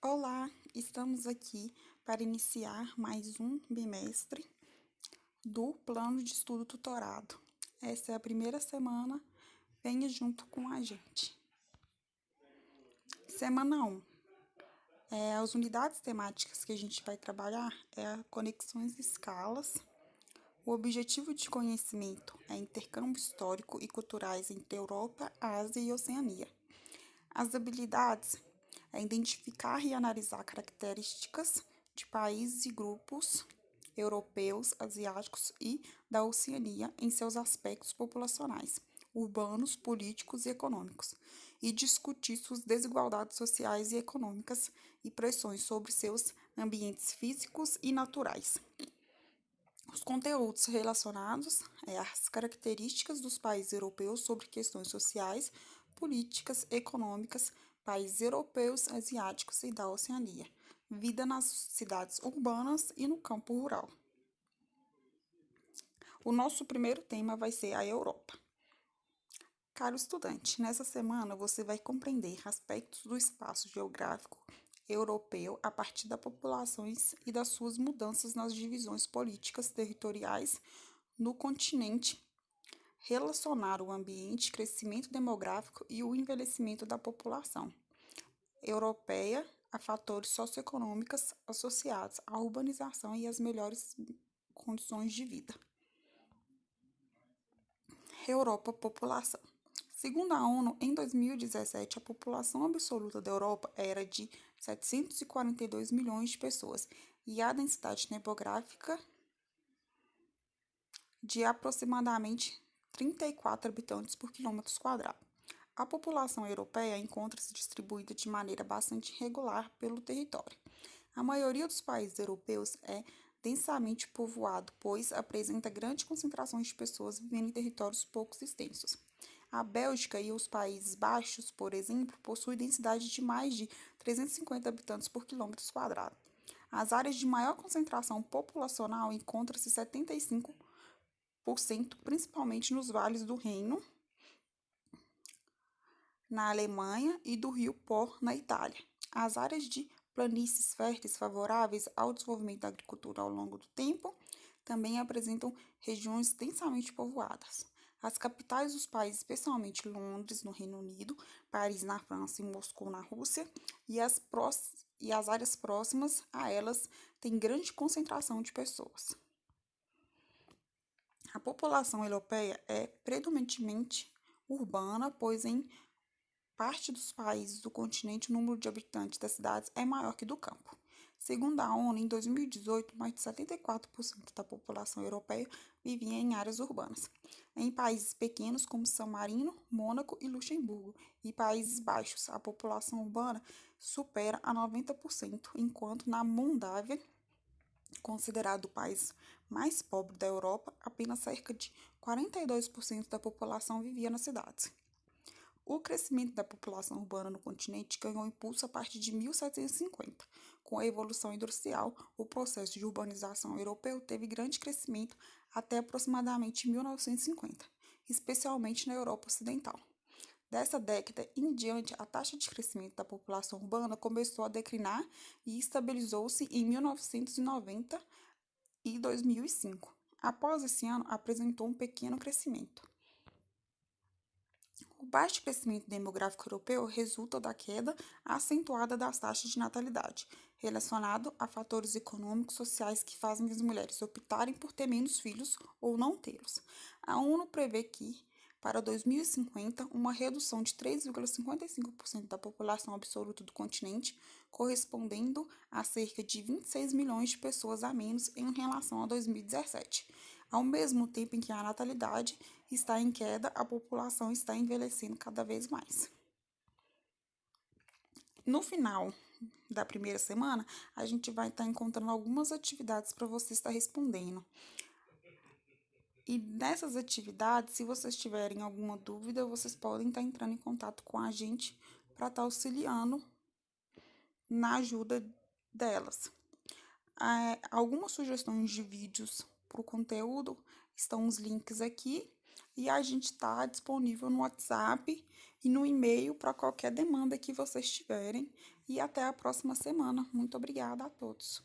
Olá, estamos aqui para iniciar mais um bimestre do plano de estudo tutorado. Essa é a primeira semana, venha junto com a gente. Semana 1. As unidades temáticas que a gente vai trabalhar é a conexões e escalas. O objetivo de conhecimento é intercâmbio histórico e culturais entre Europa, Ásia e Oceania. As habilidades é identificar e analisar características de países e grupos europeus, asiáticos e da Oceania em seus aspectos populacionais, urbanos, políticos e econômicos, e discutir suas desigualdades sociais e econômicas e pressões sobre seus ambientes físicos e naturais. Os conteúdos relacionados às características dos países europeus sobre questões sociais, políticas, econômicas, países europeus, asiáticos e da Oceania, vida nas cidades urbanas e no campo rural. O nosso primeiro tema vai ser a Europa. Caro estudante, nessa semana você vai compreender aspectos do espaço geográfico europeu a partir das populações e das suas mudanças nas divisões políticas territoriais no continente, relacionar o ambiente, crescimento demográfico e o envelhecimento da população europeia a fatores socioeconômicos associados à urbanização e às melhores condições de vida. Europa, população. Segundo a ONU, em 2017, a população absoluta da Europa era de 742 milhões de pessoas e a densidade demográfica de aproximadamente 34 habitantes por quilômetro quadrado. A população europeia encontra-se distribuída de maneira bastante irregular pelo território. A maioria dos países europeus é densamente povoado, pois apresenta grande concentração de pessoas vivendo em territórios pouco extensos. A Bélgica e os Países Baixos, por exemplo, possuem densidade de mais de 350 habitantes por quilômetro quadrado. As áreas de maior concentração populacional encontram-se 75%, principalmente nos vales do Reino, na Alemanha, e do rio Po, na Itália. As áreas de planícies férteis favoráveis ao desenvolvimento da agricultura ao longo do tempo também apresentam regiões densamente povoadas. As capitais dos países, especialmente Londres, no Reino Unido, Paris, na França e Moscou, na Rússia, e as áreas próximas a elas têm grande concentração de pessoas. A população europeia é predominantemente urbana, pois em parte dos países do continente o número de habitantes das cidades é maior que do campo. Segundo a ONU, em 2018, mais de 74% da população europeia vivia em áreas urbanas, em países pequenos como San Marino, Mônaco e Luxemburgo, e Países Baixos, a população urbana supera a 90%, enquanto na Moldávia, considerado o país mais pobre da Europa, apenas cerca de 42% da população vivia nas cidades. O crescimento da população urbana no continente ganhou impulso a partir de 1750. Com a evolução industrial, o processo de urbanização europeu teve grande crescimento até aproximadamente 1950, especialmente na Europa Ocidental. Dessa década em diante, a taxa de crescimento da população urbana começou a declinar e estabilizou-se em 1990 e 2005. Após esse ano, apresentou um pequeno crescimento. O baixo crescimento demográfico europeu resulta da queda acentuada das taxas de natalidade, relacionado a fatores econômicos e sociais que fazem as mulheres optarem por ter menos filhos ou não tê-los. A ONU prevê que, para 2050, uma redução de 3,55% da população absoluta do continente, correspondendo a cerca de 26 milhões de pessoas a menos em relação a 2017. Ao mesmo tempo em que a natalidade está em queda, a população está envelhecendo cada vez mais. No final da primeira semana, a gente vai estar encontrando algumas atividades para você estar respondendo. E nessas atividades, se vocês tiverem alguma dúvida, vocês podem estar entrando em contato com a gente para estar auxiliando na ajuda delas. Algumas sugestões de vídeos para o conteúdo estão os links aqui. e a gente está disponível no WhatsApp e no e-mail para qualquer demanda que vocês tiverem. E até a próxima semana. Muito obrigada a todos.